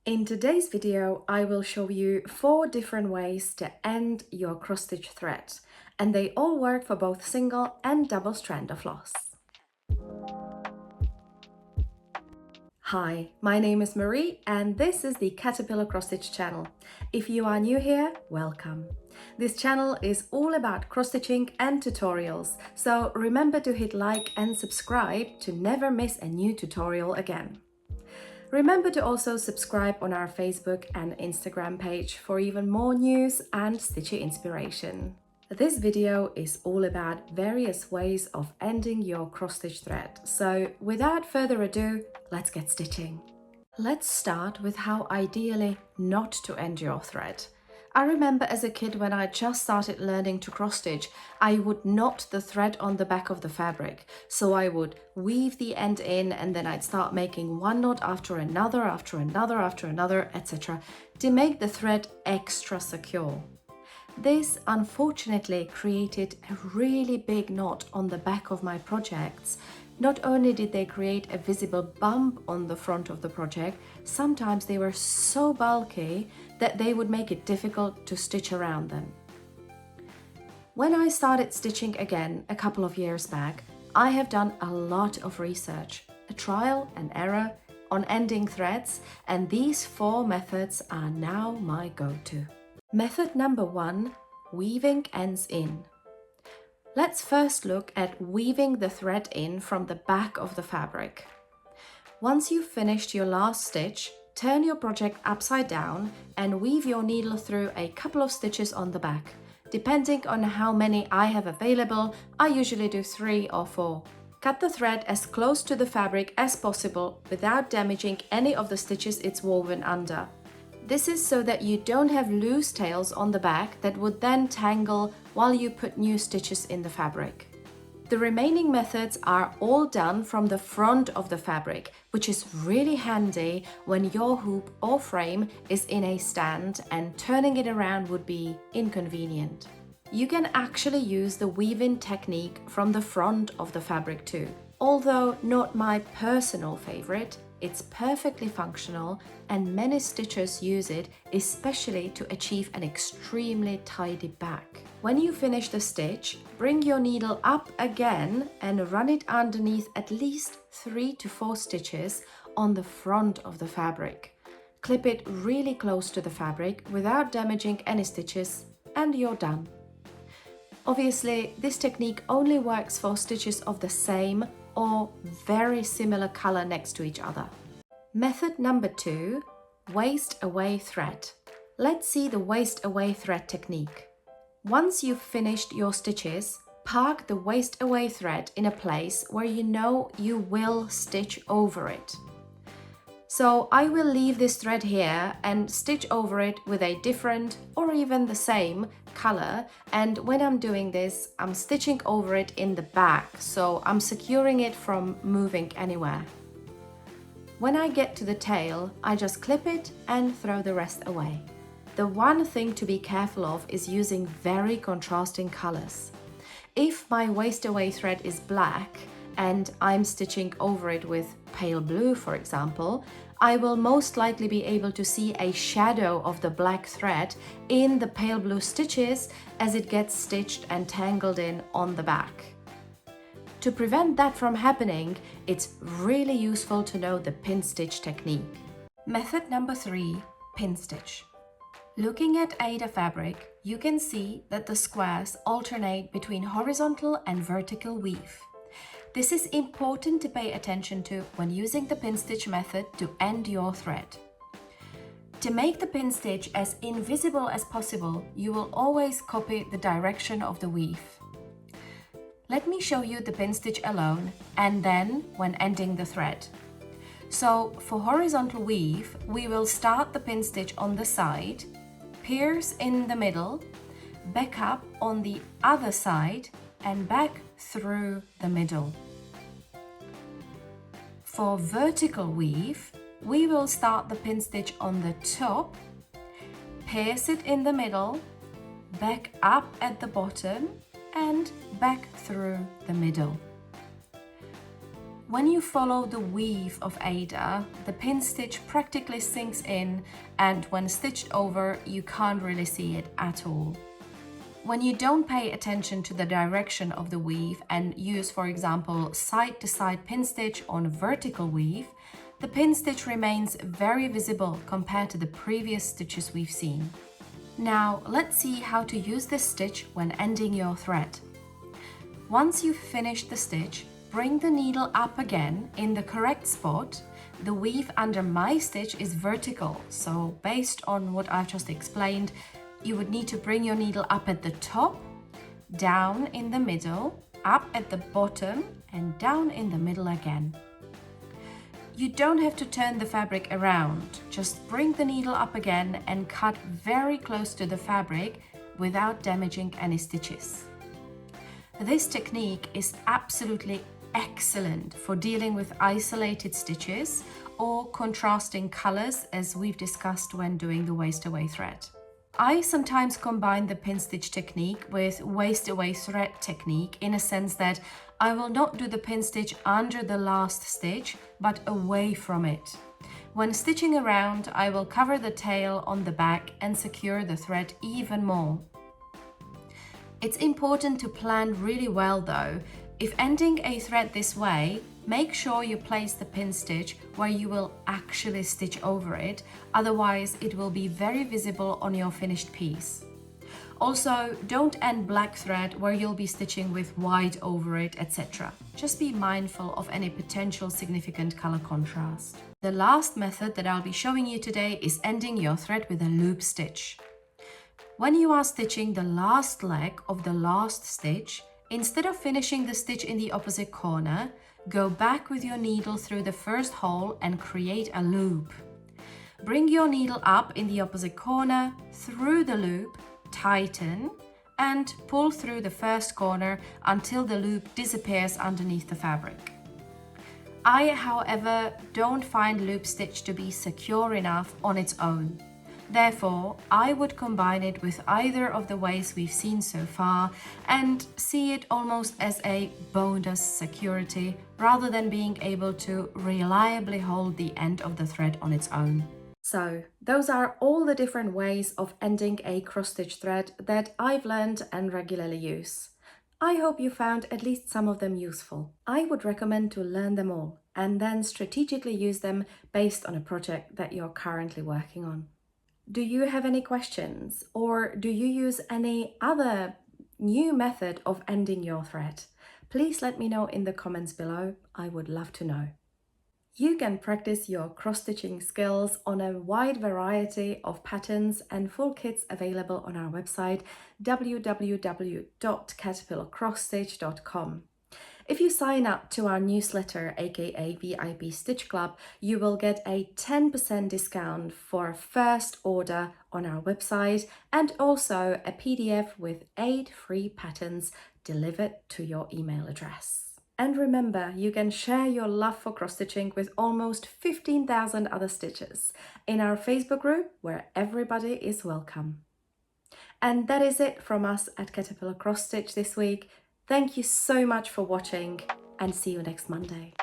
In today's video, I will show you 4 different ways to end your cross-stitch thread, and they all work for both single and double strand of floss. Hi, my name is Marie and this is the Caterpillar Cross-Stitch channel. If you are new here, welcome. This channel is all about cross-stitching and tutorials, so remember to hit like and subscribe to never miss a new tutorial again. Remember to also subscribe on our Facebook and Instagram page for even more news and stitchy inspiration. This video is all about various ways of ending your cross-stitch thread, so without further ado, let's get stitching. Let's start with how ideally not to end your thread. I remember as a kid when I just started learning to cross-stitch, I would knot the thread on the back of the fabric. So I would weave the end in and then I'd start making one knot after another, etc. to make the thread extra secure. This unfortunately created a really big knot on the back of my projects. Not only did they create a visible bump on the front of the project, sometimes they were so bulky that they would make it difficult to stitch around them. When I started stitching again a couple of years back, I have done a lot of research, a trial and error on ending threads, and these 4 methods are now my go-to. Method number 1, weaving ends in. Let's first look at weaving the thread in from the back of the fabric. Once you've finished your last stitch, turn your project upside down and weave your needle through a couple of stitches on the back. Depending on how many I have available, I usually do 3 or 4. Cut the thread as close to the fabric as possible without damaging any of the stitches it's woven under. This is so that you don't have loose tails on the back that would then tangle while you put new stitches in the fabric. The remaining methods are all done from the front of the fabric, which is really handy when your hoop or frame is in a stand and turning it around would be inconvenient. You can actually use the weave-in technique from the front of the fabric too. Although not my personal favorite, it's perfectly functional and many stitchers use it, especially to achieve an extremely tidy back. When you finish the stitch, bring your needle up again and run it underneath at least 3 to 4 stitches on the front of the fabric. Clip it really close to the fabric without damaging any stitches and you're done. Obviously, this technique only works for stitches of the same or very similar color next to each other. Method number 2, waste away thread. Let's see the waste away thread technique. Once you've finished your stitches, park the waste away thread in a place where you know you will stitch over it. So I will leave this thread here and stitch over it with a different or even the same color, and when I'm doing this, I'm stitching over it in the back, so I'm securing it from moving anywhere. When I get to the tail, I just clip it and throw the rest away. The one thing to be careful of is using very contrasting colors. If my waste away thread is black and I'm stitching over it with pale blue, for example, I will most likely be able to see a shadow of the black thread in the pale blue stitches as it gets stitched and tangled in on the back. To prevent that from happening, it's really useful to know the pin stitch technique. Method number 3, pin stitch. Looking at Aida fabric, you can see that the squares alternate between horizontal and vertical weave. This is important to pay attention to when using the pin stitch method to end your thread. To make the pin stitch as invisible as possible, you will always copy the direction of the weave. Let me show you the pin stitch alone and then when ending the thread. So for horizontal weave, we will start the pin stitch on the side, pierce in the middle, back up on the other side and back through the middle. For vertical weave, we will start the pin stitch on the top, pierce it in the middle, back up at the bottom and back through the middle. When you follow the weave of Ada, the pin stitch practically sinks in, and when stitched over, you can't really see it at all. When you don't pay attention to the direction of the weave and use, for example, side-to-side pin stitch on vertical weave, the pin stitch remains very visible compared to the previous stitches we've seen. Now, let's see how to use this stitch when ending your thread. Once you've finished the stitch, bring the needle up again in the correct spot. The weave under my stitch is vertical, so based on what I've just explained, you would need to bring your needle up at the top, down in the middle, up at the bottom, and down in the middle again. You don't have to turn the fabric around, just bring the needle up again and cut very close to the fabric without damaging any stitches. This technique is absolutely excellent for dealing with isolated stitches or contrasting colors, as we've discussed when doing the waste away thread. I sometimes combine the pin stitch technique with waste away thread technique in a sense that I will not do the pin stitch under the last stitch, but away from it. When stitching around, I will cover the tail on the back and secure the thread even more. It's important to plan really well though. If ending a thread this way, make sure you place the pin stitch where you will actually stitch over it, otherwise it will be very visible on your finished piece. Also, don't end black thread where you'll be stitching with white over it, etc. Just be mindful of any potential significant color contrast. The last method that I'll be showing you today is ending your thread with a loop stitch. When you are stitching the last leg of the last stitch, instead of finishing the stitch in the opposite corner, go back with your needle through the first hole and create a loop. Bring your needle up in the opposite corner, through the loop, tighten, and pull through the first corner until the loop disappears underneath the fabric. I, however, don't find loop stitch to be secure enough on its own. Therefore, I would combine it with either of the ways we've seen so far and see it almost as a bonus security rather than being able to reliably hold the end of the thread on its own. So, those are all the different ways of ending a cross-stitch thread that I've learned and regularly use. I hope you found at least some of them useful. I would recommend to learn them all and then strategically use them based on a project that you're currently working on. Do you have any questions, or do you use any other new method of ending your thread? Please let me know in the comments below. I would love to know. You can practice your cross-stitching skills on a wide variety of patterns and full kits available on our website www.caterpillarcrossstitch.com. If you sign up to our newsletter, aka VIP Stitch Club, you will get a 10% discount for first order on our website and also a PDF with 8 free patterns delivered to your email address. And remember, you can share your love for cross-stitching with almost 15,000 other stitchers in our Facebook group where everybody is welcome. And that is it from us at Caterpillar Cross Stitch this week. Thank you so much for watching and see you next Monday.